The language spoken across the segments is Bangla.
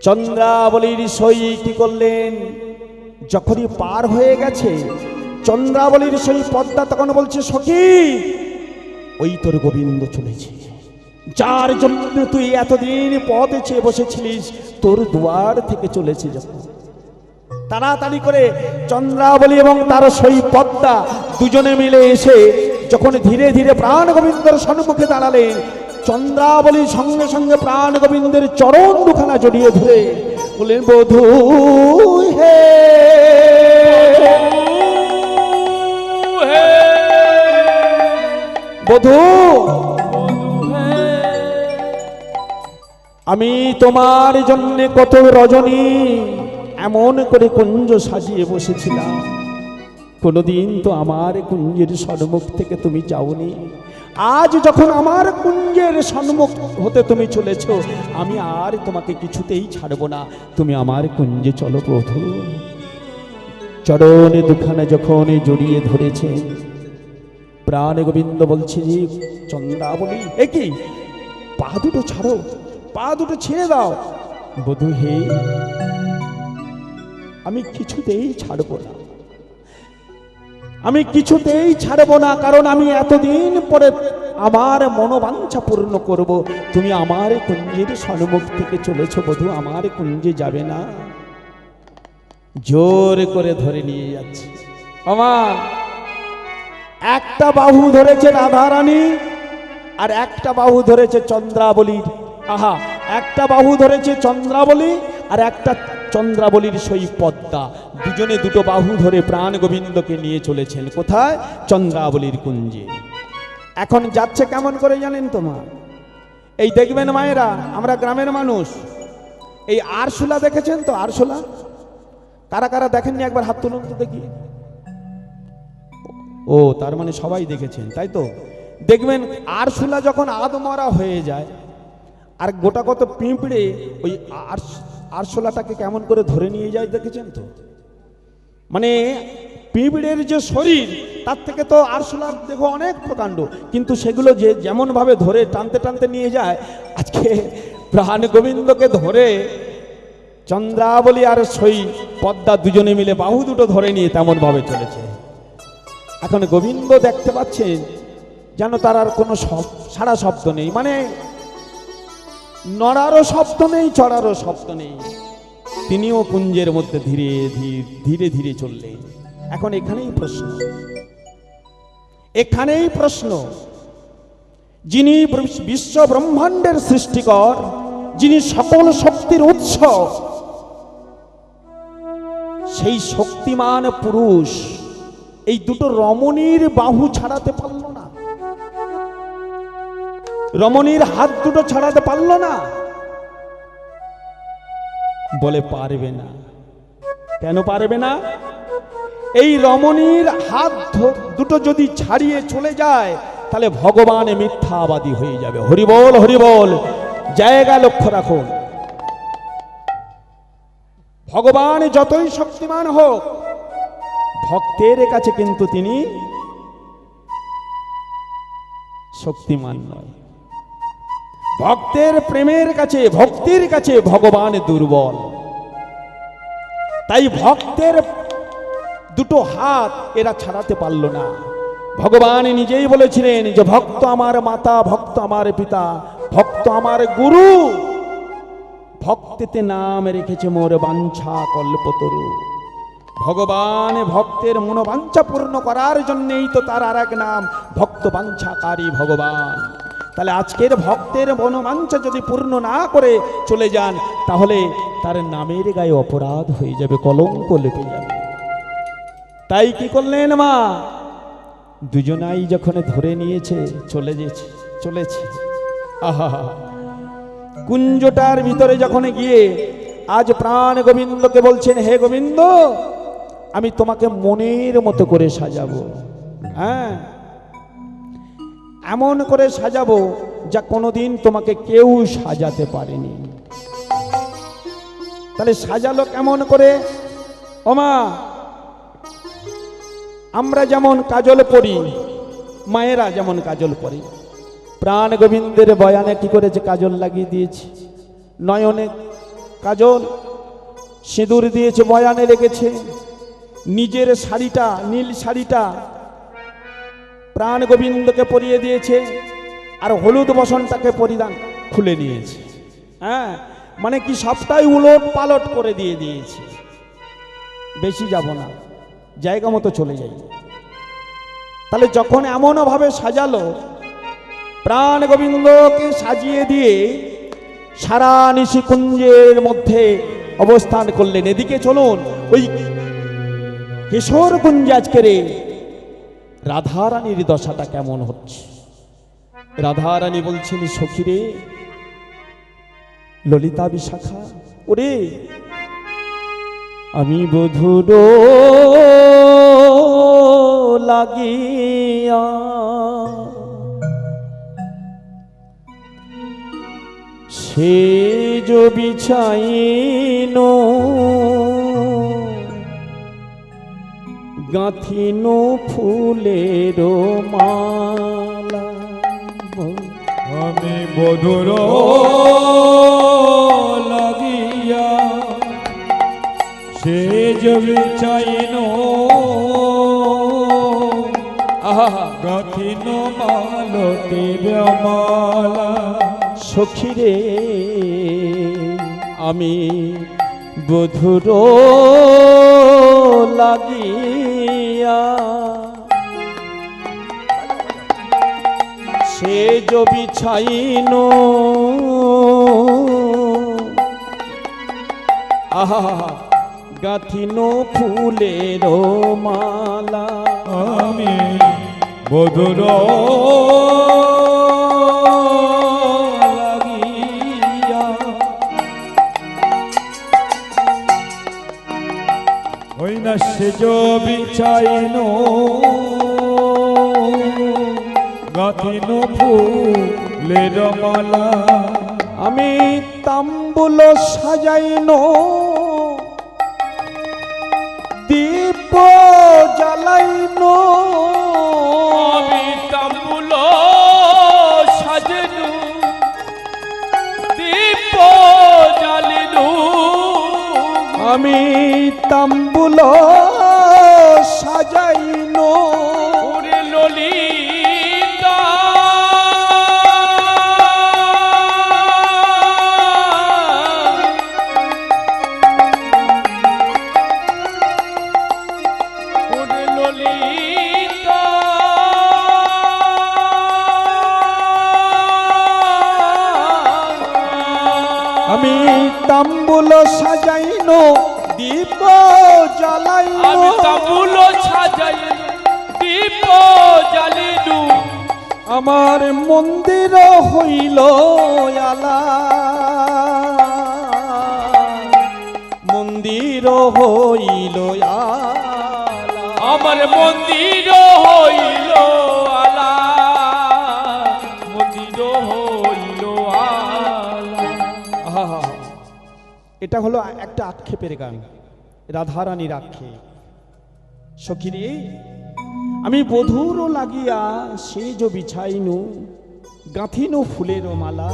চন্দ্রাবলীর সই কি করলেন, যখনই পার হয়ে গেছে চন্দ্রাবলীর সই পদ্মা তখন বলছে, সখী ওই তোর গোবিন্দ চলেছে, যার জন্য তুই এতদিন পথে চেয়ে বসেছিলিস, তোর দুয়ার থেকে চলেছে। যখন তাড়াতাড়ি করে চন্দ্রাবলী এবং তার সই পদ্মা দুজনে মিলে এসে যখন ধীরে ধীরে প্রাণ গোবিন্দর সম্মুখে দাঁড়ালেন, চন্দ্রাবলী সঙ্গে সঙ্গে প্রাণ গোবিন্দের চরণ দুখানা জড়িয়ে ধরে বললেন, বধূ হে বধূ, আমি তোমার জন্য কত রজনী এমন করে কুঞ্জ সাজিয়ে বসেছিলাম, কোনদিন তো আমার কুঞ্জের সম্মুখ থেকে তুমি যাওনি। আজ যখন আমার কুঞ্জের সম্মুখ হতে তুমি চলেছ, আমি আর তোমাকে কিছুতেই ছাড়বো না, তুমি আমার কুঞ্জে চলো বধূ। চরণে দুখানা যখন জড়িয়ে ধরেছে, প্রাণ গোবিন্দ বলছে যে, চন্দ্রাবলী এ কি, পা দুটো ছাড়ো, পা দুটো ছেড়ে দাও। বধূ হে, আমি কিছুতেই ছাড়বো না, আমি কিছুতেই ছাড়বো না, কারণ আমি এতদিন পরে আমার মনোবাঞ্ছা পূর্ণ করব। তুমি আমার কুঞ্জের সম্মুখ থেকে চলেছ বধূ, আমার কুঞ্জে যাবে না। জোর করে ধরে নিয়ে যাচ্ছে। আমার একটা বাহু ধরেছে রাধারানী, আর একটা বাহু ধরেছে চন্দ্রাবলীর, আহা, একটা বাহু ধরেছে চন্দ্রাবলী আর একটা চন্দ্রাবলীর সই পদ্মা, দুজনে দুটো বাহু ধরে প্রাণ গোবিন্দকে নিয়ে চলেছেন কোথায়, চন্দ্রাবলীর কুঞ্জে। এখন যাচ্ছে কেমন করে জানেন তোমার, এই দেখবেন মায়েরা, আমরা গ্রামের মানুষ, এই আরশোলা দেখেছেন তো, আরশোলা কারা কারা দেখেননি, একবার হাত তুলুন তো দেখি। ও, তার মানে সবাই দেখেছেন, তাই তো। দেখবেন আরশোলা যখন আধমরা হয়ে যায় আর গোটা কত পিঁপড়ে ওই আরশোলাটাকে কেমন করে ধরে নিয়ে যায় দেখেছেন তো। মানে পিঁপড়ের যে শরীর, তার থেকে তো আরশোলার দেখো অনেক প্রকাণ্ড, কিন্তু সেগুলো যে যেমন ভাবে ধরে টানতে টানতে নিয়ে যায়, আজকে প্রাণ গোবিন্দকে ধরে চন্দ্রাবলী আর সই পদ্মা দুজনে মিলে বাহু দুটো ধরে নিয়ে তেমন ভাবে চলেছে। এখন গোবিন্দ দেখতে পাচ্ছেন যেন তার আর কোনো সারা শব্দ নেই, মানে নড়ারও শব্দ নেই, চড়ারও শব্দ নেই, তিনিও কুঞ্জের মধ্যে ধীরে ধীরে ধীরে চললেন। এখন এখানেই প্রশ্ন, এখানেই প্রশ্ন, যিনি বিশ্ব ব্রহ্মাণ্ডের সৃষ্টিকর, যিনি সকল শক্তির উৎস, সেই শক্তিমান পুরুষ এই দুটো রমণীর বাহু ছাড়াতে পারল না, রমণীর হাত দুটো ছাড়াতে পারল না। বলে পারবে না। কেন পারবে না? এই রমণীর হাত দুটো যদি ছাড়িয়ে চলে যায়, তাহলে ভগবান মিথ্যাবাদী হয়ে যাবে। হরিবল হরিবল, জায়গা লক্ষ্য রাখুন। ভগবান যতই শক্তিমান হোক, ভক্তের কাছে কিন্তু তিনি শক্তিমান নয়। ভক্তের প্রেমের কাছে, ভক্তির কাছে ভগবান দুর্বল। তাই ভক্তের দুটো হাত এরা ছাড়াতে পারল না। ভগবান নিজেই বলেছিলেন যে ভক্ত আমার মাতা, ভক্ত আমার পিতা, ভক্ত আমার গুরু, ভক্তেতে নাম রেখেছে মোর বাঞ্ছা কল্পতরু। ভগবান ভক্তের মনোবাঞ্ছা পূর্ণ করার জন্যই তো তার আর এক নাম ভক্ত বাঞ্ছাকারী ভগবান। তাহলে আজকের ভক্তের মনোবাঞ্ছা যদি পূর্ণ না করে চলে যান, তাহলে তার নামের গায়ে অপরাধ হয়ে যাবে, কলঙ্ক লেপে যাবে। তাই কি করলেন মা, দুজনাই যখন ধরে নিয়েছে চলেছে। আহা, কুঞ্জটার ভিতরে যখন গিয়ে আজ প্রাণ গোবিন্দকে বলছেন, হে গোবিন্দ, আমি তোমাকে মনের মতো করে সাজাবো, হ্যাঁ, এমন করে সাজাবো যা কোনোদিন তোমাকে কেউ সাজাতে পারেনি। তাহলে সাজালো কেমন করে? ওমা, আমরা যেমন কাজল পরি, মায়েরা যেমন কাজল পরি, প্রাণ গোবিন্দের বয়ানে কি করেছে, কাজল লাগিয়ে দিয়েছে, নয়নে কাজল, সিঁদুর দিয়েছে, বয়ানে রেখেছে, নিজের শাড়িটা, নীল শাড়িটা প্রাণ গোবিন্দকে পরিয়ে দিয়েছে, আর হলুদ বসনটাকে পরিধান খুলে নিয়েছে। হ্যাঁ, মানে কি সবটাই উলট পালট করে দিয়েছে। বেশি যাব না, জায়গা মতো চলে যাই। তাহলে যখন এমন ভাবে সাজালো, প্রাণ গোবিন্দকে সাজিয়ে দিয়ে সারা নিশিকুঞ্জের মধ্যে অবস্থান করলেন। এদিকে চলুন, ওই কিশোরকুঞ্জে আজকের রাধারানীর দশাটা কেমন হচ্ছে। রাধারানী বলছেন, সখীরে, ললিতা বিশাখা, ওরে আমি বধূর লাগিয়া সেজ বিছাইন গাঁথিন ফুলের মালা। আমি বধুর লাগিয়া সেজ বিছাইন গাঁথিন মালতীর মালা। সখীরে, আমি বধুর লাগিয়া সেজ বিছাইন গাঁথিন ফুলের মালা। আমি বধুর লাগিয়া ওই না সেজ বিছাইন গাঁথিন ফুলের মালা। আমি তাম্বুল সাজাইন দীপ জ্বালাইন। আমি তাম্বুল সাজাইনু দীপ জ্বালিনু। আমি তাম্বুল সাজাইন ওরে ললিতা ওরে ললিতা আমি তাম্বুল সাজাইন দীপ জ্বালাইন। আমি তাম্বুল সাজাইনু দীপ জ্বালিনু। আমার মন্দির হইল আলা, মন্দির হইল আলা। আমার মন্দির হইল আলা, মন্দির হইল আলা। আহা, এটা হলো একটা আক্ষেপের গান, রাধারানীর আক্ষেপ। সখীরে, আমি বধূর লাগিয়া সেজ বিছাইনু গাঁথিনু ফুলের মালা।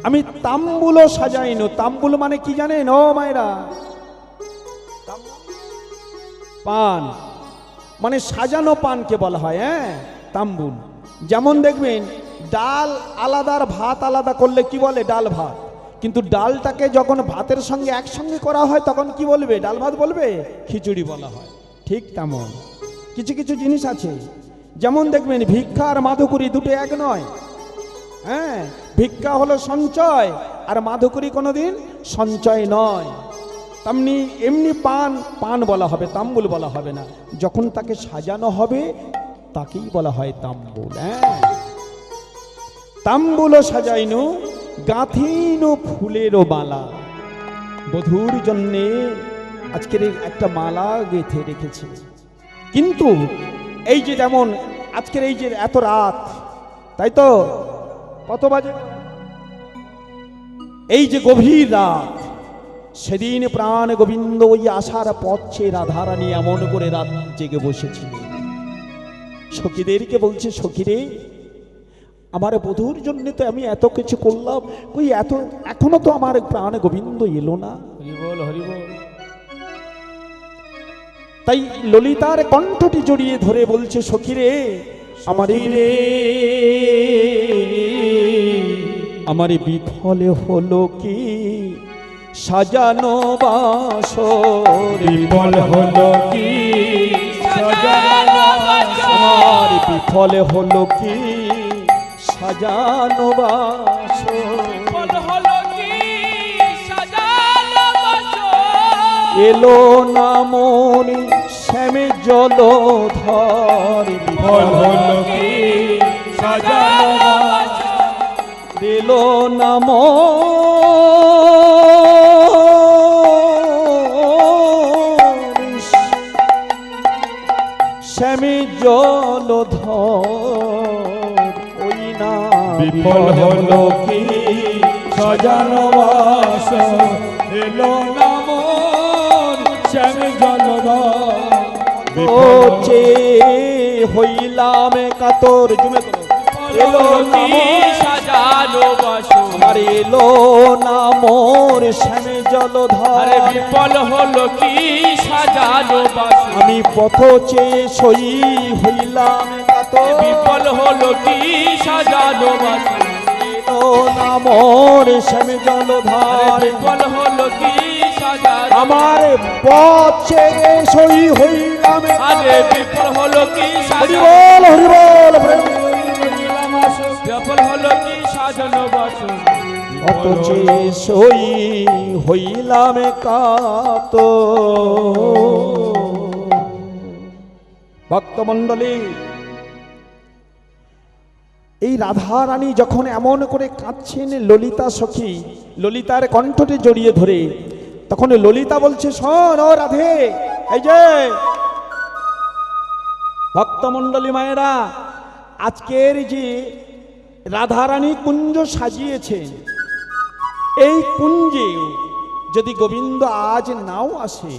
আমি তাম্বুল সাজাইনু। তাম্বুল মানে কি জানেন ও মায়েরা? পান, মানে সাজানো পানকে বলা হয়। হ্যাঁ, তাম্বুল। যেমন দেখবেন ডাল আলাদা আর ভাত আলাদা করলে কি বলে? ডাল ভাত। কিন্তু ডালটাকে যখন ভাতের সঙ্গে একসঙ্গে করা হয় তখন কি বলবে? ডাল ভাত বলবে? খিচুড়ি বলা হয়। ঠিক তেমন কিছু কিছু জিনিস আছে। যেমন দেখবেন ভিক্ষা আর মাধুকরী দুটো এক নয়। হ্যাঁ, ভিক্ষা হলো সঞ্চয় আর মাধুকরী কোনোদিন সঞ্চয় নয়। তেমনি এমনি পান পান বলা হবে, তাম্বুল বলা হবে না। যখন তাকে সাজানো হবে তাকেই বলা হয় তাম্বুল। হ্যাঁ, তাম্বুল সাজাইনু গাঁথিনু ফুলের মালা। বধূর জন্যে আজকের একটা মালা গেঁথে রেখেছে। কিন্তু এই যে যেমন আজকের এই যে এত রাত, তাই তো কত বাজে? এই যে গভীর রাত, সেদিন প্রাণ গোবিন্দ ওই আশার পথে রাধারানী এমন করে রাত জেগে বসেছিল। সখীদেরকে বলছে, সখীরে আমার বধূর জন্য তো আমি এত কিছু করলাম, ওই এত এখনো তো আমার প্রাণ গোবিন্দ এলো না। হরি বল হরি বল। তাই ললিতার কণ্ঠটি জড়িয়ে ধরে বলছে, সখী রে আমার রে, আমার বিফলে হলো কি সাজানো বাসর, বিফল হলো কি সাজানো আমার বিফলে হলো কি সাজানো বাসর, বল হলো কি সাজানো বাসর, এলো না মনি শ্যামে জলধর, বিফল হলো কি সাজানো বাসর, এলো না শ্যামে জলধর, ওই না বিফল হলো কি সাজানো বাসর, এলো না মন শ্যামে জলধর, চে হইলাম কাতর, জুমে করো, এলো না কি সাজানো বাসর, আর এলো না মোর শ্যামে আরে জলধর, বিফল হলো কি সাজানো বাসর, আমি পথ চেয়ে সই হইলাম কাতর, বিফল হলো কি সাজানো বাসর, এলো না মোর শ্যামে আরে জলধর, বিফল হলো কি সাজানো, আমার পথ চেয়ে সই হইলাম আরে বিফল হলো কি সাজানো, হরিবল হরিবল, বিফল হলো কি সাজানো বাসর, পথ চেয়ে সই হইলাম কাতর। ভক্তমণ্ডলী, এই রাধা রানী যখন এমন করে কাঁদছেন ললিতা সখী, ললিতার কণ্ঠটি জড়িয়ে ধরে, তখন ললিতা বলছে, শোন ও রাধে, এই যে ভক্তমণ্ডলী মায়েরা, আজকের যে রাধারানী কুঞ্জ সাজিয়েছে, এই কুঞ্জে যদি গোবিন্দ আজ নাও আসে,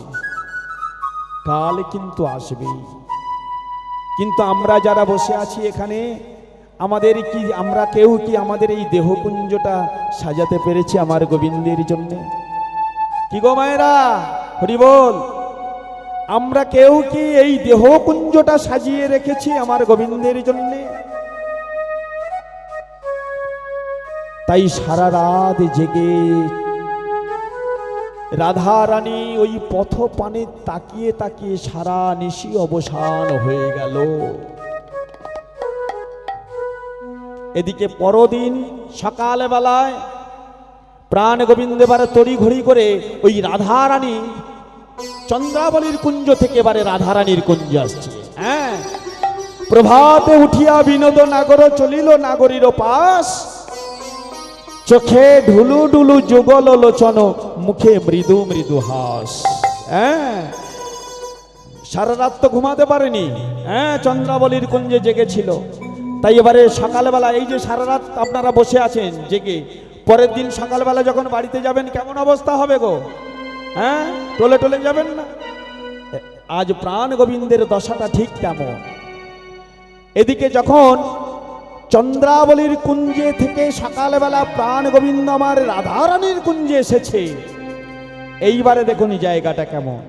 কাল কিন্তু আসবেই। কিন্তু আমরা যারা বসে আছি এখানে, আমাদের কি, আমরা কেউ কি আমাদের এই দেহকুঞ্জটা সাজাতে পেরেছি আমার গোবিন্দের জন্য? কি গো মায়েরা, হরি বল, আমরা কেউ কি এই দেহকুঞ্জটা সাজিয়ে রেখেছি আমার গোবিন্দের জন্য? তাই সারা রাত জেগে রাধা রানী ওই পথ পানে তাকিয়ে তাকিয়ে সারা নিশি অবসান হয়ে গেল। এদিকে পরদিন সকালবেলায় প্রাণ গোবিন্দ এবারে তড়িঘড়ি করে ওই রাধা রানী চন্দ্রাবলীর কুঞ্জ থেকে এবারে রাধা রানীর কুঞ্জ আসছে। হ্যাঁ, প্রভাতে উঠিয়া বিনোদ নাগর চলিল নাগরীর পাশ, চোখে ঢুলু ঢুলু যুগল লোচন, মুখে মৃদু মৃদু হাস। হ্যাঁ, সারা রাত তো ঘুমাতে পারেনি। হ্যাঁ, চন্দ্রাবলীর কুঞ্জে জেগেছিল। তাই এবারে সকালবেলা, এই যে সারা রাত আপনারা বসে আছেন জেগে, পরের দিন সকালবেলা যখন বাড়িতে যাবেন কেমন অবস্থা হবে গো? হ্যাঁ, টলে টলে যাবেন না? আজ প্রাণ গোবিন্দের দশাটা ঠিক তেমন। এদিকে যখন চন্দ্রাবলীর কুঞ্জে থেকে সকালবেলা প্রাণ গোবিন্দ আমার রাধারানীর কুঞ্জে এসেছে, এইবারে দেখুন জায়গাটা কেমন।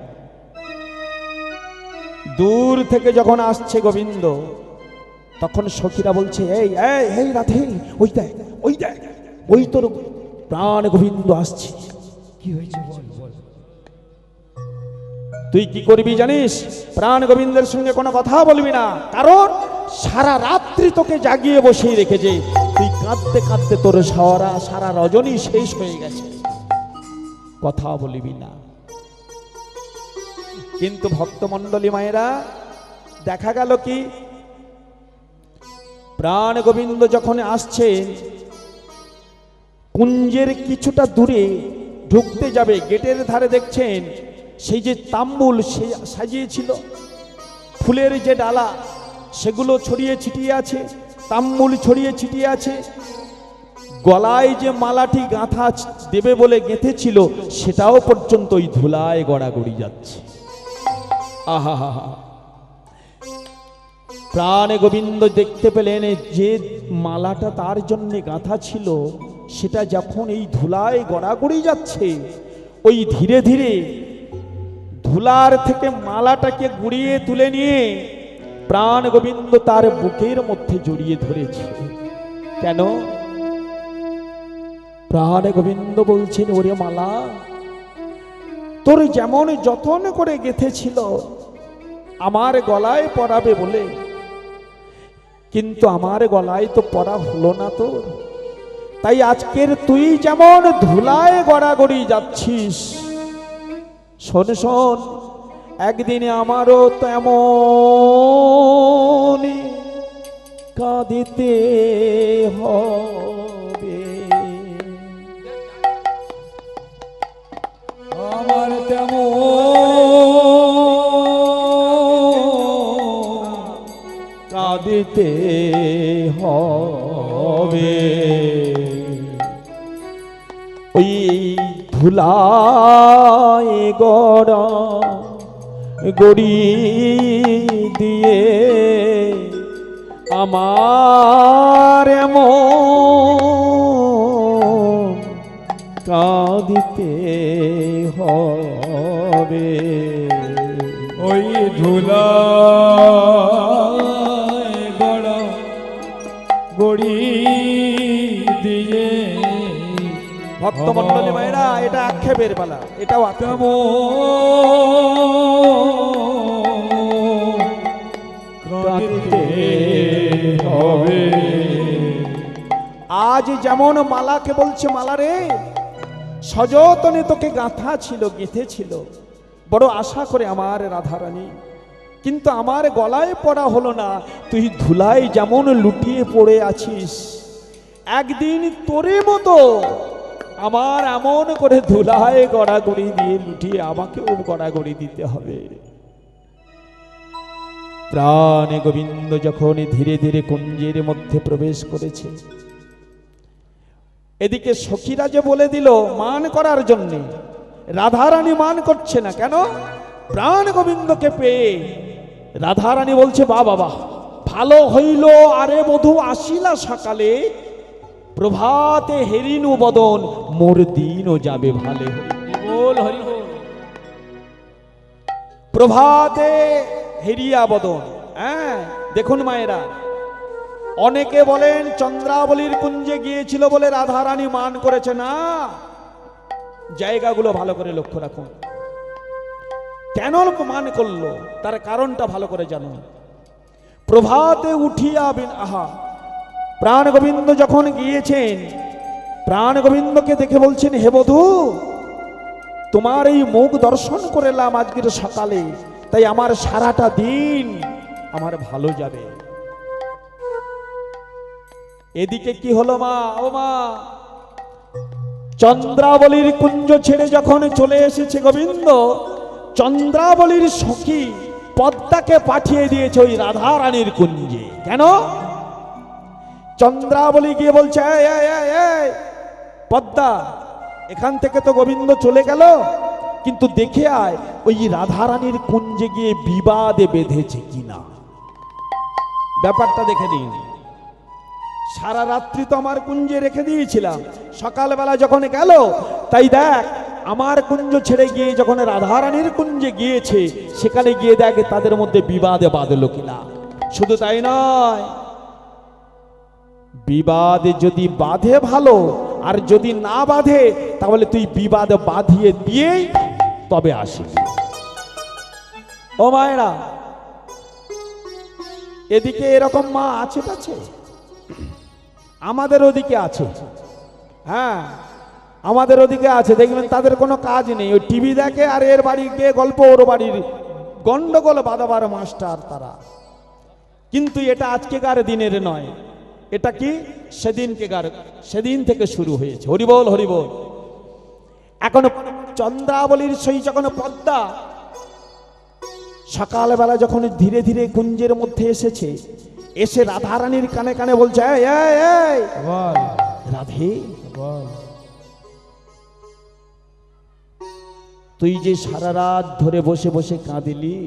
দূর থেকে যখন আসছে গোবিন্দ, তখন সখীরা বলছে, এই এই এই রাধে, ওই দেখ ওই দেখ, ওই তোর প্রাণ গোবিন্দ আসছে। কি হয়েছে বল বল। তুই কি করবি জানিস? প্রাণ গোবিন্দের সঙ্গে কোনো কথা বলবি না, কারণ সারা রাত্রি তোকে জাগিয়ে বসিয়ে রেখেছে। তুই কাঁদতে কাঁদতে তোর সারা রজনী শেষ হয়ে গেছে, কথা বলবি না। কিন্তু ভক্তমণ্ডলী মায়েরা, দেখা গেল কি, প্রাণ গোবিন্দ যখন আসছে, কুঞ্জের কিছুটা দূরে ঢুকতে যাবে, গেটের ধারে দেখছেন সেই যে তাম্বুল সাজিয়েছিল, ফুলের যে ডালা সেগুলো ছড়িয়ে ছিটিয়ে আছে, তাম্বুল ছড়িয়ে ছিটিয়ে আছে, গলায় যে মালাটি গাঁথা দেবে বলে গেঁথেছিল সেটাও পর্যন্ত ওই ধুলায় গড়াগড়ি যাচ্ছে। আহা হা হা। প্রাণে গোবিন্দ দেখতে পেলেন যে মালাটা তার জন্য গাঁথা ছিল সেটা যখন এই ধুলায় গড়াগড়ি যাচ্ছে, ওই ধীরে ধীরে ধুলার থেকে মালাটাকে গুড়িয়ে তুলে নিয়ে প্রাণ গোবিন্দ তার বুকের মধ্যে জড়িয়ে ধরেছে। কেন? প্রাণ গোবিন্দ বলছেন, ওরে মালা, তোর যেমন যতন করে গেঁথেছিল আমার গলায় পরাবে বলে, কিন্তু আমার গলায় তো পরা হলো না তোর। তাই আজকের তুই যেমন ধুলায় গড়াগড়ি যাচ্ছিস, শোন শোন, একদিনে আমারও তেমন কাঁদিতে হবে। আমার তেমন কাঁদিতে হবে। ওই ধুলায় গড়া গড়ি দিয়ে আমার এমন কাঁদিতে হবে। ওই ধুলা গড়া গড়ি দিয়ে ভক্তমণ্ডলী ভাইরা, এটা আক্ষেপের বেলা, এটাও আক্ষেপ। কাঁদিতে হবে। আজ যেমন মালাকে বলছে, মালা রে, সযতনে তোকে গাঁথা ছিল, গেঁথে ছিল, বড় আশা করে আমার রাধারানী, কিন্তু আমার গলায় পড়া হলো না। তুই ধুলায় যেমন লুটিয়ে পড়ে আছিস, একদিন তোরে মতো আমার এমন করে ধুলায় গড়াগড়ি দিয়ে লুটিয়ে আমাকেও গড়াগড়ি দিতে হবে। প্রাণে গোবিন্দ যখন ধীরে ধীরে কুঞ্জের মধ্যে প্রবেশ করেছে, এদিকে সখীরা যে বলে দিল মান করার জন্য, রাধারানী মান করছে না। কেন? প্রাণ গোবিন্দকে পেয়ে রাধারানী বলছে, বা বাবা, ভালো হইল আরে বধূ আসিলা সকালে, প্রভাতে হেরিনু বদন মোর দিনও যাবে ভালে। বল হরি বল। প্রভাতে হেরিয়া বদন। হ্যাঁ, দেখুন মায়েরা, অনেকে বলেন চন্দ্রাবলীর কুঞ্জে গিয়েছিল বলে রাধারানী মান করেছে না। জায়গাগুলো ভালো করে লক্ষ্য রাখুন, কেন মান করলো তার কারণটা ভালো করে জানুন। প্রভাতে উঠিয়া আহা, প্রাণ গোবিন্দ যখন গিয়েছেন, প্রাণ গোবিন্দকে দেখে বলছেন, হে বধূ, তোমার এই মুখ দর্শন করলাম আজকের সকালে, তাই আমার সারাটা দিন আমার ভালো যাবে। এদিকে কি হলো মা? ও মা, চন্দ্রাবলীর কুঞ্জ ছেড়ে যখন চলে এসেছে গোবিন্দ, চন্দ্রাবলীর সখী পদ্মাকে পাঠিয়ে দিয়েছে ওই রাধারানীর কুঞ্জে। কেন? চন্দ্রাবলী গিয়ে বলছে, এই এই এই এই পদ্মা, এখান থেকে তো গোবিন্দ চলে গেল, কিন্তু দেখে আয় ওই রাধারানীর কুঞ্জে গিয়ে বিবাদে বেঁধেছে কিনা, ব্যাপারটা দেখে নিন। সারা রাত্রি তো আমার কুঞ্জে রেখে দিয়েছিলাম, সকালবেলা যখন গেল, তাই দেখ আমার কুঞ্জ ছেড়ে গিয়ে যখন রাধারানীর কুঞ্জে গিয়েছে, সেখানে গিয়ে দেখ তাদের মধ্যে বিবাদে বাঁধলো কিনা। শুধু তাই নয়, বিবাদে যদি বাঁধে ভালো, আর যদি না বাঁধে তাহলে তুই বিবাদে বাঁধিয়ে দিয়েই তবে আসিস। ও মায়েরা, এদিকে এরকম মা আছে কাছে, আমাদের ওদিকে আছে। হ্যাঁ, আমাদের ওদিকে আছে, দেখবেন তাদের কোনো কাজ নেই, ওই টিভি দেখে আর এর বাড়ি গিয়ে গল্প, ওর বাড়ির গন্ডগোল বাঁধাবার মাস্টার তারা। কিন্তু এটা আজকেকার দিনের নয়, এটা কি সেদিন থেকে শুরু হয়েছে। হরিবল হরিবল। এখন চন্দ্রাবলীর সেই যখন পদ্মা সকালবেলা যখন ধীরে ধীরে কুঞ্জের মধ্যে এসেছে, এসে রাধারানীর কানে কানে বলছে, এই এই এই রাধে, তুই যে সারা রাত ধরে বসে বসে কাঁদিলি,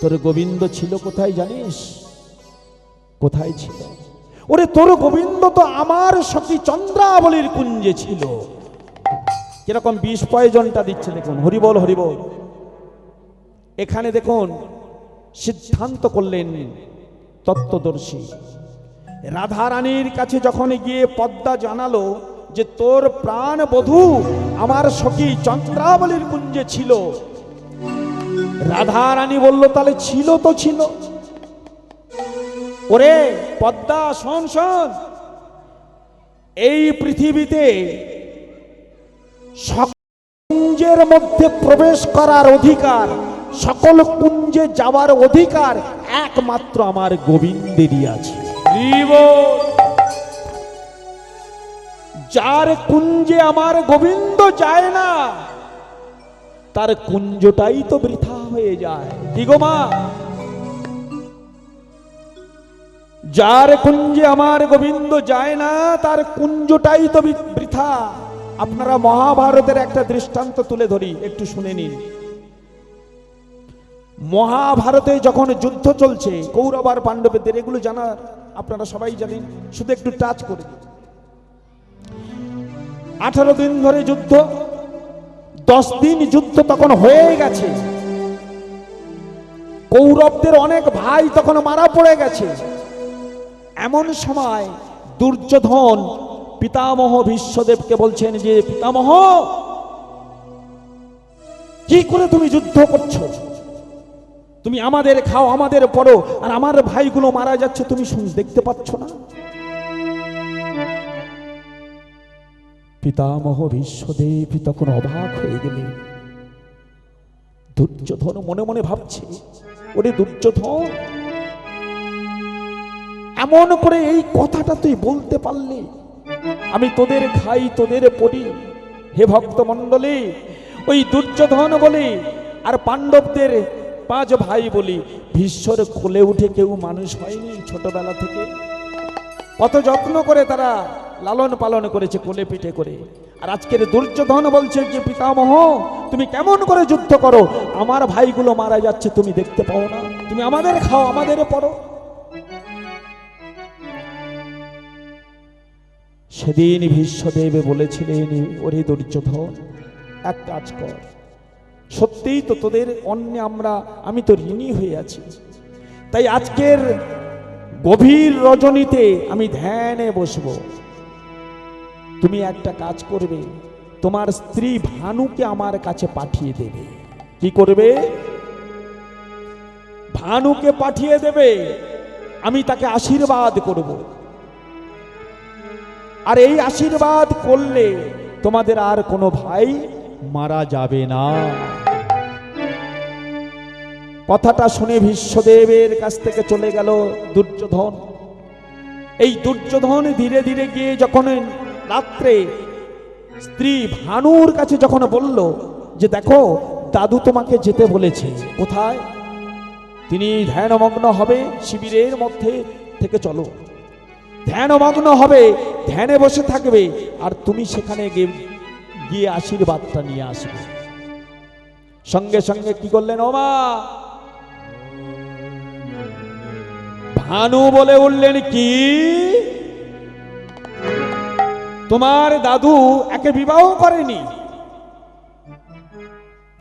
তোর গোবিন্দ ছিল কোথায় জানিস? কোথায় ছিল? ওরে তোর গোবিন্দ তো আমার সখী চন্দ্রাবলীর কুঞ্জে ছিল। কিরকম বিষ পয়জনটা দিচ্ছে দেখুন, হরিবল হরিবল। এখানে দেখুন সিদ্ধান্ত করলেন তত্ত্বদর্শী। রাধা রানীর কাছে যখন গিয়ে পদ্মা জানালো যে তোর প্রাণ বধূ আমার সখী চন্দ্রাবলীর কুঞ্জে ছিল, রাধা রানী বলল তাহলে ছিল তো ছিল। ওরে পদ্মা শোন শোন, এই পৃথিবীতে সকল কুঞ্জের মধ্যে প্রবেশ করার অধিকার, সকল কুঞ্জে যাওয়ার অধিকার একমাত্র আমার গোবিন্দেরই আছে। যার কুঞ্জে আমার গোবিন্দ যায় না তার কুঞ্জটাই তো বৃথা হয়ে যায়। কি গো মা? যার কুঞ্জে আমার গোবিন্দ যায় না তার কুঞ্জটাই তো বৃথা। আপনারা মহাভারতের একটা দৃষ্টান্ত তুলে ধরি, একটু শুনে নিন। মহাভারতে যখন যুদ্ধ চলছে কৌরব আর পাণ্ডবদের, এগুলো জানার আপনারা সবাই জানেন, শুধু একটু টাচ করে। 18 দিন ধরে যুদ্ধ, 10 দিন যুদ্ধ তখন হয়ে গেছে। কৌরবদের অনেক ভাই তখন মারা পড়ে গেছে। এমন সময় দুর্যোধন পিতামহ ভীষ্মদেবকে বলছেন যে পিতামহ, কি করে তুমি যুদ্ধ করছো? তুমি আমাদের খাও, আমাদের পড়ো, আর আমার ভাইগুলো মারা যাচ্ছে, তুমি দেখতে পাচ্ছ না? পিতামহ ভীষ্মদেব তখন অবাক হয়ে গেলেন। দুর্যোধন মনে মনে ভাবছে, ওরে দুর্যোধন, এমন করে এই কথাটা তুই বলতে পারলি? আমি তোদের খাই, তোদের পড়ি। হে ভক্ত মণ্ডলী, ওই দুর্যোধন বলি আর পাণ্ডবদের 5 ভাই বলি, ভীষ্মর কোলে উঠে কেউ মানুষ হয়নি ছোটবেলা থেকে। কত যত্ন করে তারা লালন পালন করেছে কোলে পিঠে করে। আর আজকের দুর্যোধন বলছে যে পিতামহ, তুমি কেমন করে যুদ্ধ করো? আমার ভাইগুলো মারা যাচ্ছে, তুমি দেখতে পাও না? তুমি আমাদের খাও, আমাদের পড়ো। সেদিন ভীষ্মদেব বলেছিলেন, ওরে দুর্যোধন, এক কাজ কর, সত্যিই তো তোদের অন্যে আমি তো ঋণী হয়ে আছি, তাই আজকের গভীর রজনীতে আমি ধ্যানে বসবো। তুমি একটা কাজ করবে, তোমার স্ত্রী ভানুকে আমার কাছে পাঠিয়ে দেবে। কি করবে? ভানুকে পাঠিয়ে দেবে, আমি তাকে আশীর্বাদ করব। আর এই আশীর্বাদ করলে তোমাদের আর কোনো ভাই মারা যাবে না। কথাটা শুনে ভীষ্মদেবের কাছ থেকে চলে গেল দুর্যোধন। এই দুর্যোধন ধীরে ধীরে গিয়ে যখন রাত্রে স্ত্রী ভানুর কাছে যখন বলল যে দেখো দাদু তোমাকে যেতে বলেছে, কোথায়? তিনি ধ্যানমগ্ন হবে, শিবিরের মধ্যে থেকে চলো, ধ্যানমগ্ন হবে, ধ্যানে বসে থাকবে, আর তুমি সেখানে গিয়ে আশীর্বাদটা নিয়ে আসবে। সঙ্গে সঙ্গে কি করলেন? ও মা! ভানু বলে উঠলেন, কি তোমার দাদু একে বিবাহ করেনি?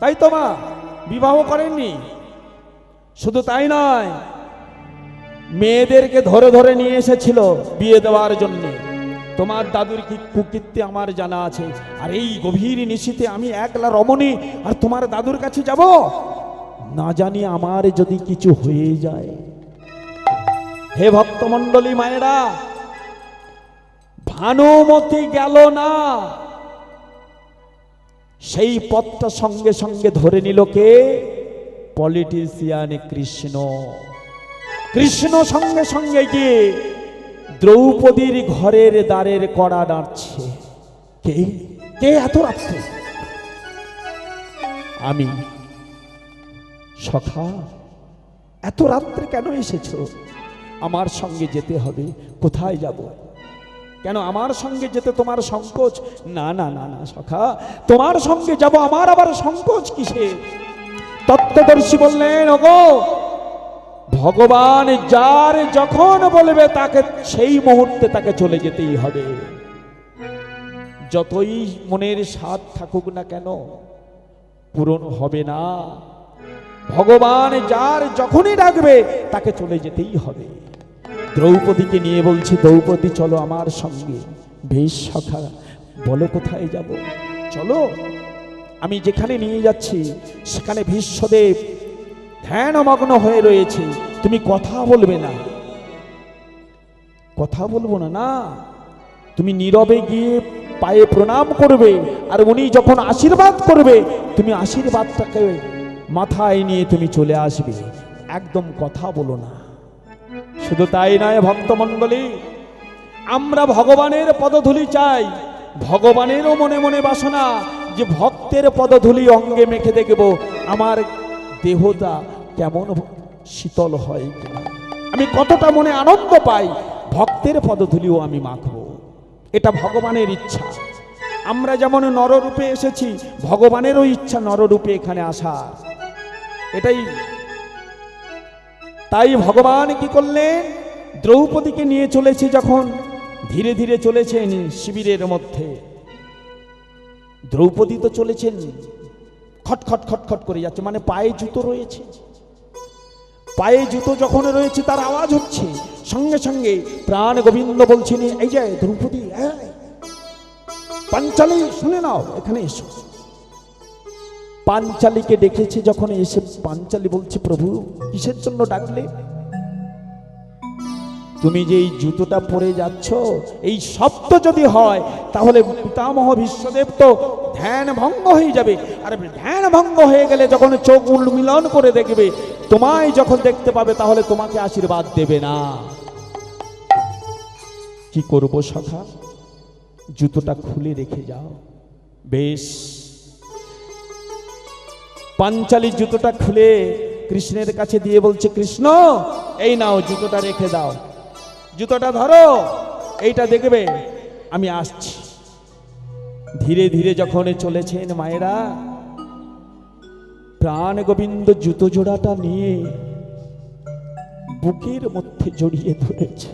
তাই তো মা, বিবাহ করেননি। শুধু তাই নয়, মেয়েদেরকে ধরে ধরে নিয়ে এসেছিল বিয়ে দেওয়ার জন্য। তোমার দাদুর কি কুকীর্তি আমার জানা আছে। আর এই গভীর নিশীথে আমি একলা রমণী আর তোমার দাদুর কাছে যাব, না জানি আমার যদি কিছু হয়ে যায়। হে ভক্তমণ্ডলী মায়েরা, ভানুমতি গেল না, সেই পথটা সঙ্গে সঙ্গে ধরে নিল কে? পলিটিশিয়ান কৃষ্ণ। কৃষ্ণ সঙ্গে সঙ্গে গিয়ে দ্রৌপদীর ঘরের দ্বারের কড়া নাড়ছে। কে কে এত রাত্রে? আমি। সখা, এত রাত্রে কেন এসেছো? আমার সঙ্গে যেতে হবে। কোথায় যাব? কেন আমার সঙ্গে যেতে তোমার সংকোচ? না না না না সখা, তোমার সঙ্গে যাব, আমার আবার সংকোচ কিসে? তত্ত্বদর্শী বললেন, ওগো ভগবান যার যখন বলবে তাকে সেই মুহূর্তে তাকে চলে যেতেই হবে। যতই মনের স্বাদ থাকুক না কেন পূরণ হবে না। ভগবান যার যখনই ডাকবে তাকে চলে যেতেই হবে। দ্রৌপদীকে নিয়ে বলছে, দ্রৌপদী চলো আমার সঙ্গে। বেশ সখা, বলো কোথায় যাব? চলো, আমি যেখানে নিয়ে যাচ্ছি সেখানে ভীষ্মদেব ধ্যানমগ্ন হয়ে রয়েছে, তুমি কথা বলবে না। কথা বলবো না? না, তুমি নীরবে গিয়ে পায়ে প্রণাম করবে, আর উনি যখন আশীর্বাদ করবে তুমি আশীর্বাদটাকে মাথায় নিয়ে তুমি চলে আসবে, একদম কথা বলো না। শুধু তাই নয় ভক্তমণ্ডলী, আমরা ভগবানের পদধূলি চাই। ভগবানেরও মনে মনে বাসনা যে ভক্তের পদধূলি অঙ্গে মেখে দেখব আমার দেহটা কেমন শীতল হয়, আমি কতটা মনে আনন্দ পাই, ভক্তের পদধূলিও আমি মাখব। এটা ভগবানের ইচ্ছা। আমরা যেমন নররূপে এসেছি, ভগবানেরও ইচ্ছা নররূপে এখানে আসার। এটাই তাই ভগবান কি করলেন, দ্রৌপদীকে নিয়ে চলেছে যখন ধীরে ধীরে চলেছেন শিবিরের মধ্যে। দ্রৌপদী তো চলেছেন খটখট খটখট করে যাচ্ছে, মানে পায়ে জুতো রয়েছে। পায়ে জুতো যখন রয়েছে তার আওয়াজ হচ্ছে, সঙ্গে সঙ্গে প্রাণ গোবিন্দ বলছেন, এই যে দ্রৌপদী, পাঞ্চালী শুনে নাও, এখানে এসো। পাঞ্চালীকে ডেকেছে যখন, এসে পাঞ্চালী বলছে, প্রভু কিসের জন্য ডাকলে? তুমি যে এই জুতোটা পরে যাচ্ছ, এই শব্দ যদি হয় তাহলে পিতামহ ভীষ্মদেব তো ধ্যান ভঙ্গ হয়ে যাবে। আর ধ্যান ভঙ্গ হয়ে গেলে যখন চোখ উন্মিলন করে দেখবে, তোমায় যখন দেখতে পাবে, তাহলে তোমাকে আশীর্বাদ দেবে না। কি করব সখা? জুতোটা খুলে রেখে যাও। বেশ, পাঞ্চালী জুতোটা খুলে কৃষ্ণের কাছে দিয়ে বলছে, কৃষ্ণ এই নাও জুতোটা রেখে দাও, জুতোটা ধরো, এইটা দেখবে আমি আসছি। ধীরে ধীরে যখন চলেছেন মায়েরা, প্রাণ গোবিন্দ জুতো জোড়াটা নিয়ে বুকের মধ্যে জড়িয়ে ধরেছে।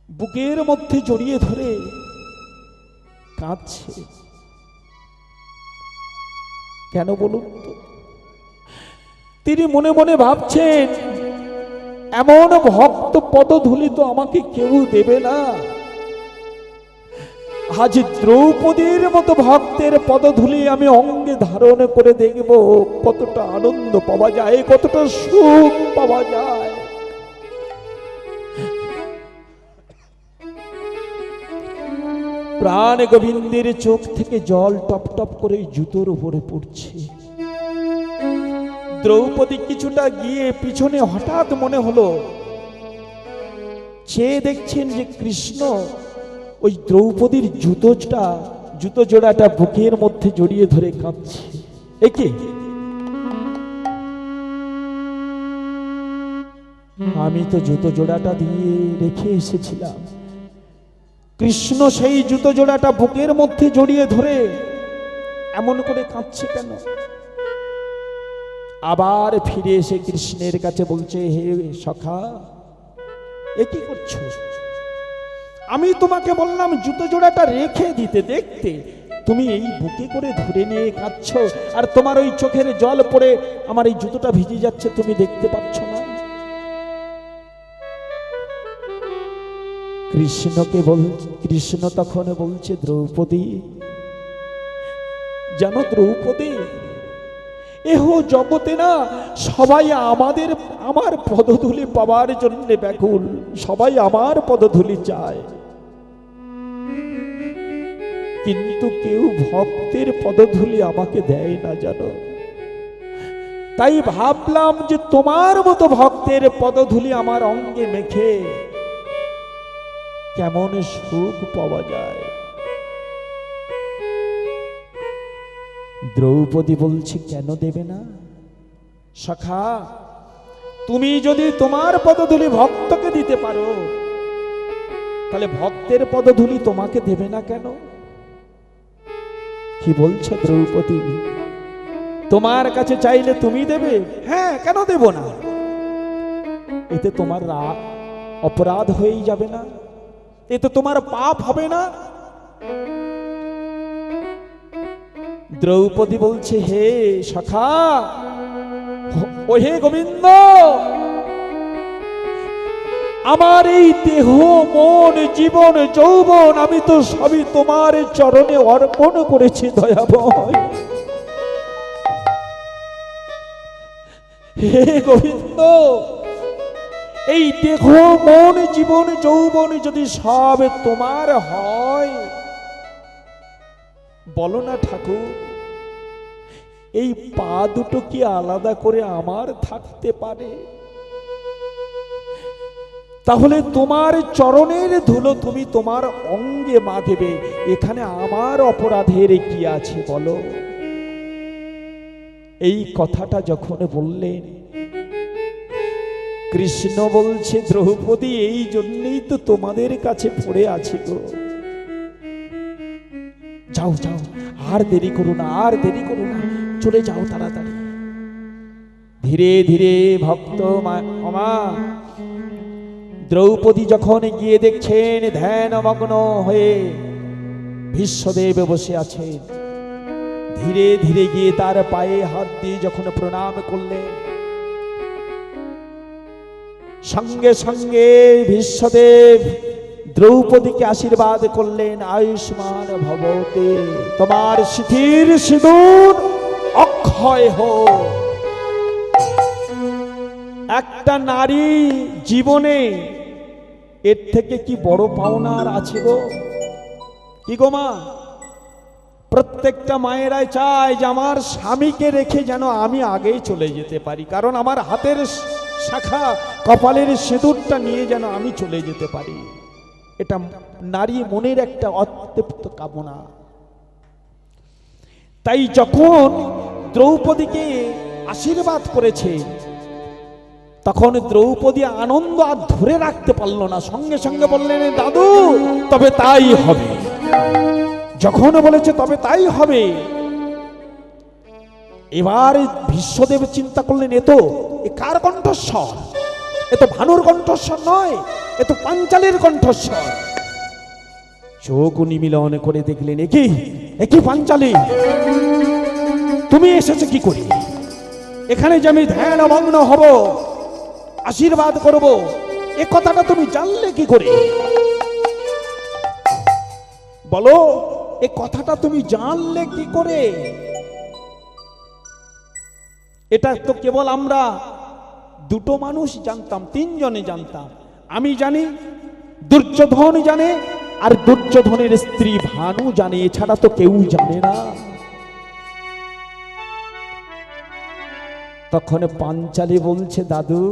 বুকের মধ্যে জড়িয়ে ধরে কাঁদছে। কেন বলুন তো? তিনি মনে মনে ভাবছেন, এমন ভক্ত পদধূলি তো আমাকে কেউ দেবে না। আজ দ্রৌপদীর মতো ভক্তের পদধূলি আমি অঙ্গে ধারণ করে দেখব, কতটা আনন্দ পাওয়া যায়, কতটা সুখ পাওয়া যায়। প্রাণ গোবিন্দের চোখ থেকে জল টপ টপ করে জুতোর উপরে পড়ছে। দ্রৌপদী কিছুটা গিয়ে পিছনে হঠাৎ মনে হলো, চেয়ে দেখছেন যে কৃষ্ণ ওই দ্রৌপদীর জুতো জোড়াটা বুকের মধ্যে জড়িয়ে ধরে কাঁদছে। একে আমি তো জুতো জোড়াটা দিয়ে রেখে এসেছিলাম, কৃষ্ণ সেই জুতো জোড়াটা বুকের মধ্যে জড়িয়ে ধরে এমন করে কাঁদছে কেন? আবার ফিরে এসে কৃষ্ণের কাছে বলছে, হে সখা, এ কি করছো? আমি তোমাকে বললাম জুতো জোড়াটা রেখে দিতে, দেখতে তুমি এই বুকে করে ধরে নিয়ে কাঁদছো, আর তোমার ওই চোখের জল পড়ে আমার এই জুতোটা ভিজে যাচ্ছে, তুমি দেখতে পাচ্ছ না? কৃষ্ণ তখন বলছে, দ্রৌপদী জানো দ্রৌপদী, এহ জগতে না সবাই আমার পদধূলি পাওয়ার জন্য ব্যাকুল, সবাই আমার পদধূলি চায়, কিন্তু কেউ ভক্তের পদধূলি আমাকে দেয় না জানো। তাই ভাবলাম যে তোমার মতো ভক্তের পদধূলি আমার অঙ্গে মেখে কেমন সুখ পাওয়া যায়। দ্রৌপদী বলছে, কেন দেবে না সখা? তুমি যদি তোমার পদধূলি ভক্তকে দিতে পারো, তাহলে ভক্তের পদধূলি তোমাকে দেবে না কেন? কি বলছো দ্রৌপদী? তোমার কাছে চাইলে তুমি দেবে? হ্যাঁ, কেন দেব না? এতে তোমার অপরাধ হয়েই যাবে না? এতে তোমার পাপ হবে না? দ্রৌপদী বলছে, হে সখা, ও হে গোবিন্দ, আমার এই দেহ মন জীবন যৌবন আমি তো সবই তোমার চরণে অর্পণ করেছি দয়াময়। হে গোবিন্দ, এই দেহ মন জীবন যৌবন যদি সব তোমার হয়, বলো না ঠাকুর, এই পা দুটো কি আলাদা করে আমার থাকতে পারে? তাহলে তোমার চরণের ধুলো তুমি তোমার অঙ্গে মাখবে, এখানে আমার অপরাধের কি আছে বলো? এই কথাটা যখন বললেন, কৃষ্ণ বলছে, দ্রৌপদী, এই জন্যই তো তোমাদের কাছে পড়ে আছি গো। যাও যাও, আর দেরি করো না, আর দেরি করো না, চলে যাও তাড়াতাড়ি। ধীরে ধীরে ভক্ত মা দ্রৌপদী যখন গিয়ে দেখছেন ধ্যানমগ্ন হয়ে ভীষ্মদেব বসে আছেন, ধীরে ধীরে গিয়ে তার পায়ে হাত দিয়ে যখন প্রণাম করলেন, সঙ্গে সঙ্গে ভীষ্মদেব দ্রৌপদীকে আশীর্বাদ করলেন, আয়ুষ্মান ভবতে, তোমার শিথির সিঁদুর অক্ষয় হোক। একটা নারী জীবনে এর থেকে কি বড় পাওনার আছে গো? কি গো মা? প্রত্যেকটা মায়েরাই চায় যে আমার স্বামীকে রেখে যেন আমি আগেই চলে যেতে পারি, কারণ আমার হাতের শাখা কপালের সিঁদুরটা নিয়ে যেন আমি চলে যেতে পারি। এটা নারী মনের একটা অতৃপ্ত কামনা। তাই যখন দ্রৌপদীকে আশীর্বাদ করেছে, তখন দ্রৌপদী আনন্দ আর ধরে রাখতে পারল না, সঙ্গে সঙ্গে বললেন, দাদু তবে তাই হবে। যখন বলেছে তবে তাই হবে, এবার ভীষ্মদেব চিন্তা করলেন, এ কার কণ্ঠস্বর? এ তো ভানুর কণ্ঠস্বর নয়, এ তো পাঞ্চালীর কণ্ঠস্বর। চোখ নিমিলন করে দেখলেন, একই পাঞ্চালী, তুমি এসেছে কি করে এখানে? যে আমি ধ্যানমগ্ন হব, আশীর্বাদ করব, এ কথাটা তুমি জানলে কি করে? বলো, এ কথাটা তুমি জানলে কি করে? এটা তো কেবল আমরা দুটো মানুষ জানতাম, তিনজনে জানতাম। আমি জানি, দুর্যোধন জানে, আর দুর্যোধনের স্ত্রী ভানু জানে, এছাড়া তো কেউ জানে না। তখন পাঞ্চালী বলছে, দাদু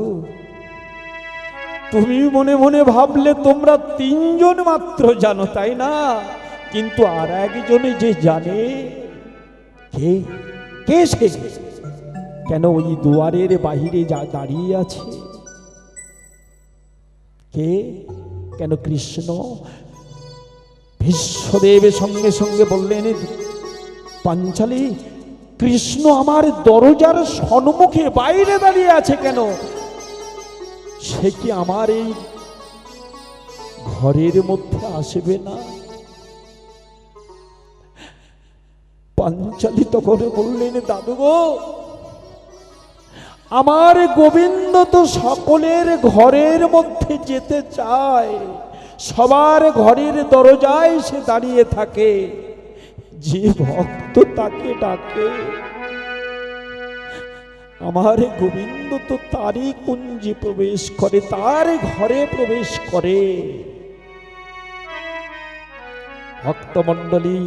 তুমি মনে মনে ভাবলে তোমরা তিনজন মাত্র জানো, তাই না? কিন্তু আর একজনে যে জানে। কে? কে সে? কেন ওই দুয়ারের বাহিরে যা দাঁড়িয়ে আছে? কে? কেন? কৃষ্ণ। ভীষ্মদেব সঙ্গে সঙ্গে বললেন, পাঞ্চালী, কৃষ্ণ আমার দরজার সম্মুখে বাইরে দাঁড়িয়ে আছে কেন? সে কি আমার এই ঘরের মধ্যে আসবে না? পাঞ্চালী তখন বললেন, দাদু গো, আমার গোবিন্দ তো সকলের ঘরের মধ্যে যেতে চায়, সবার ঘরের দরজায় সে দাঁড়িয়ে থাকে, যে ভক্ত তাকে ডাকে। আমার গোবিন্দ তো তারই কুঞ্জে প্রবেশ করে, তার ঘরে প্রবেশ করে। ভক্তমণ্ডলী,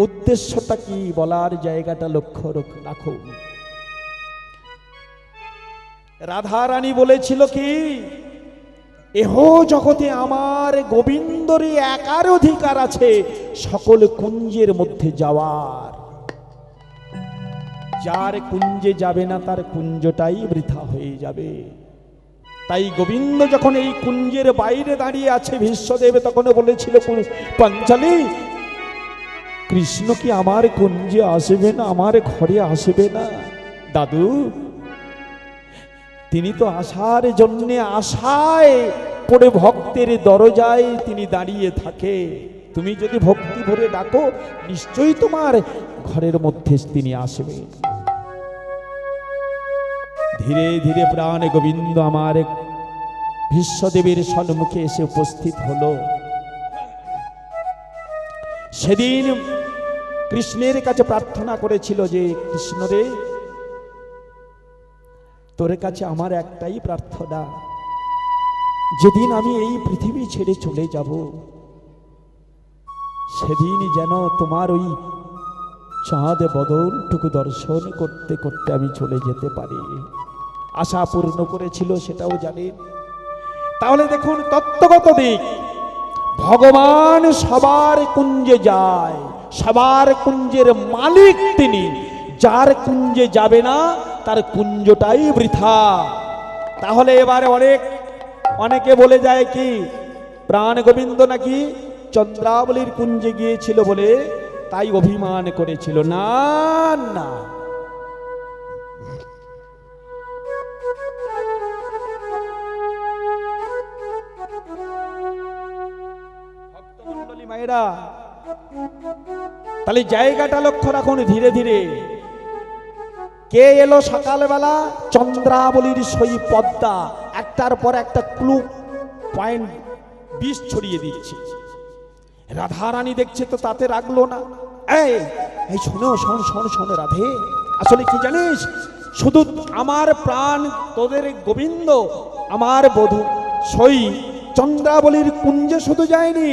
উদ্দেশ্যটা কি বলার জায়গাটা লক্ষ্য রাখো। রাধা রানী বলেছিল কি, এহ জগতে আমার গোবিন্দরই একার অধিকার আছে সকল কুঞ্জের মধ্যে যাওয়ার। যার কুঞ্জে যাবে না তার কুঞ্জটাই বৃথা হয়ে যাবে। তাই গোবিন্দ যখন এই কুঞ্জের বাইরে দাঁড়িয়ে আছে, ভীষ্মদেব তখন বলেছিল, পাঞ্চালী কৃষ্ণ কি আমার কুঞ্জে আসবে না, আমার ঘরে আসবে না? দাদু, তিনি তো আসার জন্যে আশায় পড়ে ভক্তের দরজায় তিনি দাঁড়িয়ে থাকে। তুমি যদি ভক্তি ভরে ডাকো, নিশ্চয়ই তোমার ঘরের মধ্যে তিনি আসবে। ধীরে ধীরে প্রাণ গোবিন্দ আমার বিশ্বদেবের সম্মুখে এসে উপস্থিত হলো। সেদিন কৃষ্ণের কাছে প্রার্থনা করেছিল যে, কৃষ্ণ রে, তোর কাছে আমার একটাই প্রার্থনা, যেদিন আমি এই পৃথিবী ছেড়ে চলে যাব, সেদিন যেন তোমার ওই চাঁদ বদনটুকু দর্শন করতে করতে আমি চলে যেতে পারি। আশা পূর্ণ করেছিল, সেটাও জানেন। তাহলে দেখুন তত্ত্বগত দিক, ভগবান সবার কুঞ্জে যায়, সবার কুঞ্জের মালিক তিনি। যার কুঞ্জে যাবে না, তার কুঞ্জটাই বৃথা। তাহলে এবারে অনেকে বলে যায় কি, প্রাণ গোবিন্দ নাকি চন্দ্রাবলীর কুঞ্জে গিয়েছিল বলে তাই অভিমান করেছিল। না না, ভক্তমণ্ডলী মায়েরা, তাহলে জায়গাটা লক্ষ্য রাখুন। ধীরে ধীরে কে এলো সকালবেলা? চন্দ্রাবলীর সই পদ্মা একটার পর একটা ক্লু পয়েন্ট 20 ছড়িয়ে দিচ্ছে। রাধারানী দেখছে তো তাতে রাখলো না। এই শোনো, শোন শোন শোন রাধে, আসলে কি জানিস, শুধু আমার প্রাণ তোদের গোবিন্দ, আমার বধূ সই চন্দ্রাবলীর কুঞ্জে শুধু যায়নি,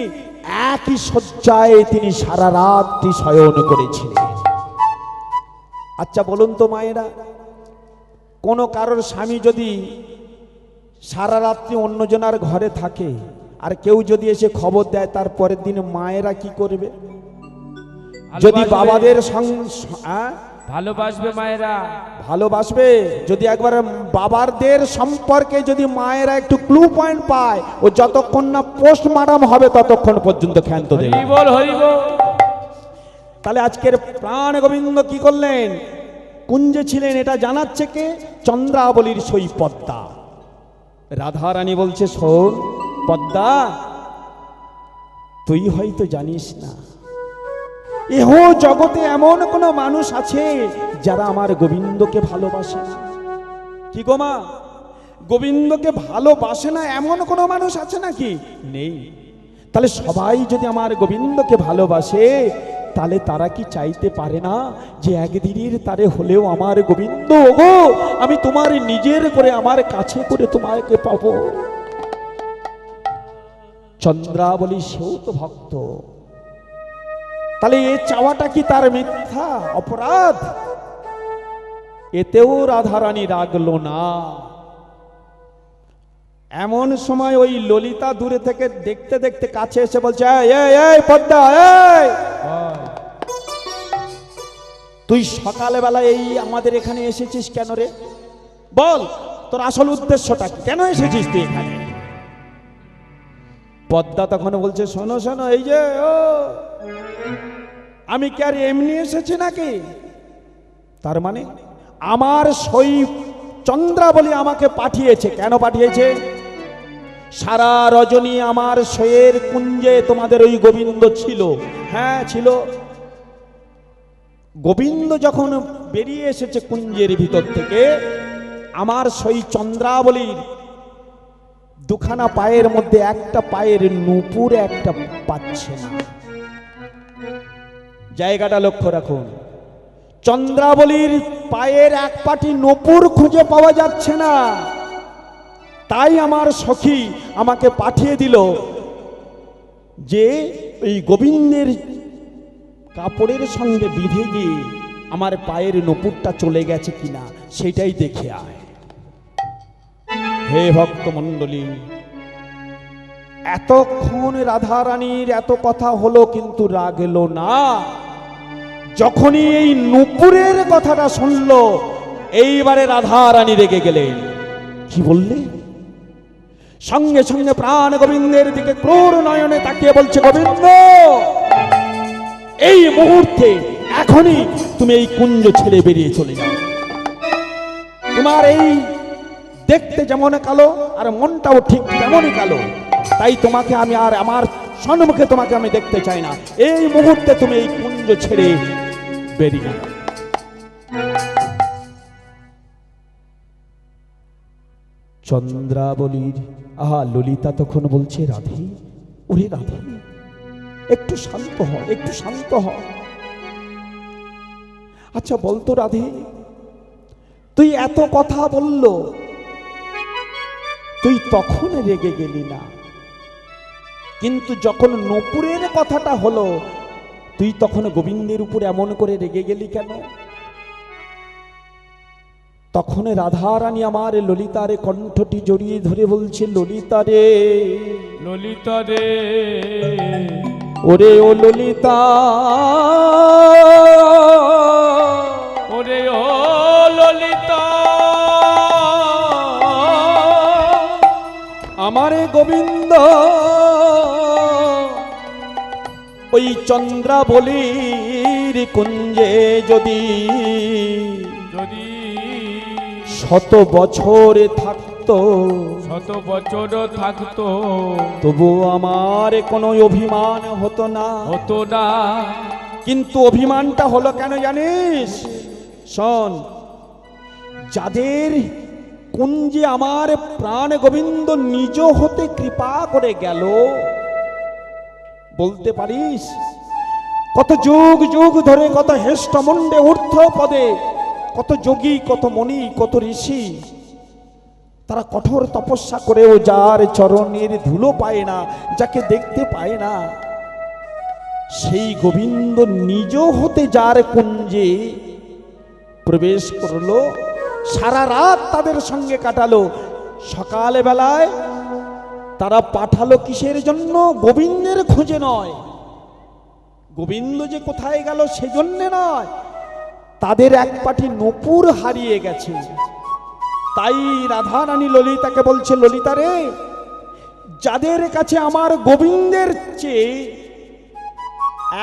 একই শয্যায় তিনি সারা রাত্রি শয়ন করেছিলেন। আচ্ছা বলুন তো মায়েরা, কোন কারোর স্বামী যদি সারা রাত্রি অন্যজনার ঘরে থাকে, আর কেউ যদি এসে খবর দেয়, তার পরের দিন মায়েরা কি করবে? যদি বাবাদের ভালোবাসবে মায়েরা, ভালোবাসবে। যদি একবার বাবাদের সম্পর্কে যদি মায়েরা একটু ক্লু পয়েন্ট পায়, ও যতক্ষণ না পোস্টমর্টম হবে ততক্ষণ পর্যন্ত ক্ষান্ত দেবে। হরিবল হরিবল। তাহলে আজকের প্রাণ গোবিন্দ কি করলেন? কুঞ্জে ছিলেন, এটা জানাচ্ছে কে? চন্দ্রাবলীর সই পদ্মা। রাধারানী বলছে, শোন পদ্মা, তুই হয়তো জানিস না, এহ জগতে এমন কোন মানুষ আছে যারা আমার গোবিন্দকে ভালোবাসে না। কি গো মা, গোবিন্দকে ভালোবাসে না এমন কোন মানুষ আছে নাকি? নেই। তাহলে সবাই যদি আমার গোবিন্দকে ভালোবাসে, তাহলে তারা কি চাইতে পারে না যে একদিনের তারে হলেও আমার গোবিন্দ, ওগো আমি তোমার নিজের করে, আমার কাছে করে তোমাকে পাবো? চন্দ্রাবলী সেও তো ভক্ত। তাহলে এ চাওয়াটা কি তার মিথ্যা অপরাধ? এতেও রাধারানী রাগলো না। এমন সময় ওই ললিতা দূরে থেকে দেখতে দেখতে কাছে এসে বলছে, এই পদ্মা, তুই সকালবেলা এই আমাদের এখানে এসেছিস কেন রে? বল তোর আসল উদ্দেশ্যটা, কেন এসেছিস তুই এখানে? পদ্মা তখন বলছে, শোনো শোনো, এই যে আমি কি আর এমনি এসেছি নাকি? তার মানে আমার সই চন্দ্রাবলী আমাকে পাঠিয়েছে। কেন পাঠিয়েছে? সারা রজনী আমার সইয়ের কুঞ্জে তোমাদের ওই গোবিন্দ ছিল। হ্যাঁ ছিল। গোবিন্দ যখন বেরিয়ে এসেছে কুঞ্জের ভিতর থেকে, আমার সই চন্দ্রাবলীর দুখানা পায়ের মধ্যে একটা পায়ের নূপুর একটা পাচ্ছে না। জায়গাটা লক্ষ্য রাখুন, চন্দ্রাবলীর পায়ের এক পাটি নূপুর খুঁজে পাওয়া যাচ্ছে না। তাই আমার সখী আমাকে পাঠিয়ে দিল যে এই গোবিন্দের কাপড়ের সঙ্গে বিধে গিয়ে আমার পায়ের নূপুরটা চলে গেছে কিনা সেটাই দেখে আয়। হে ভক্তমণ্ডলী, এতক্ষণ রাধারানীর এত কথা হলো, কিন্তু রাগ এলো না। যখনই এই নূপুরের কথাটা শুনলো, এইবারে রাধারানী রেগে গেলেন। কি বললে? সঙ্গে সঙ্গে প্রাণ গোবিন্দের দিকে ক্রূর নয়নে তাকিয়ে বলছে, গোবিন্দ এই মুহূর্তে এখনই তুমি এই কুঞ্জ ছেড়ে বেরিয়ে চলে যাও। তোমার এই দেখতে যেমন কালো আর মনটাও ঠিক তেমনই কালো, তাই তোমাকে আমি আর আমার সম্মুখে তোমাকে আমি দেখতে চাই না। এই মুহূর্তে তুমি এই কুঞ্জ ছেড়ে বেরিয়ে যাও। চন্দ্রাবলীর ললিতা তখন বলছে, রাধে, ওরে রাধে, একটু শান্ত হ, একটু শান্ত হ। আচ্ছা বলতো রাধে, তুই এত কথা বলল, তুই তখন রেগে গেলি না, কিন্তু যখন নূপুরের কথাটা হলো তুই তখন গোবিন্দের উপর এমন করে রেগে গেলি কেন? তখন রাধারানী আমার ললিতারে কণ্ঠটি জড়িয়ে ধরে বলছে, ললিতারে, ললিতারে, ওরে ও ললিতা, ওরে ও ললিতা, আমারে গোবিন্দ ওই চন্দ্রাবলীর কুঞ্জে যদি যদি শত বছর থাকতো, শত বছর থাকতো, তবু আমার কোনো অভিমান হতো না, হতো না। কিন্তু অভিমানটা হলো কেন জানিস? শোন, যাদের কুঞ্জে আমার প্রাণ গোবিন্দ নিজ হতে কৃপা করে গেল, বলতে পারিস কত যুগ যুগ ধরে, কত হেষ্টমুণ্ডে ঊর্ধ্ব পদে, কত যোগী, কত মণি, কত ঋষি, তারা কঠোর তপস্যা করেও যার চরণের ধুলো পায় না, যাকে দেখতে পায় না, সেই গোবিন্দ নিজ হতে যার কুঞ্জে প্রবেশ করলো, সারা রাত তাদের সঙ্গে কাটালো, সকাল বেলায় তারা পাঠালো কিসের জন্য? গোবিন্দের খোঁজে নয়, গোবিন্দ যে কোথায় গেল সেজন্যে নয়, তাদের এক পাটি নূপুর হারিয়ে গেছে। তাই রাধারানী ললিতাকে বলছে, ললিতা রে, যাদের কাছে আমার গোবিন্দের চেয়ে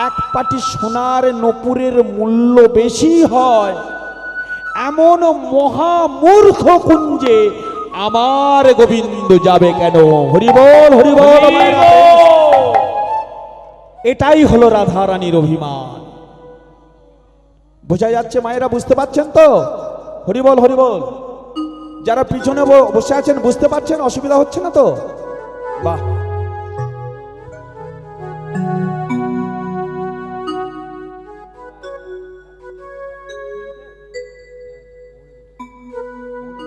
এক পাটি সোনার নূপুরের মূল্য বেশি হয়, এমন মহামূর্খ কুঞ্জে আমার গোবিন্দ যাবে কেন? হরিবল হরিবল। এটাই হলো রাধারানীর অভিমান। বোঝা যাচ্ছে মায়েরা? বুঝতে পারছেন তো? হরিবল হরিবল। যারা পিছনে বসে আছেন বুঝতে পারছেন? অসুবিধা হচ্ছে না তো? বাহ।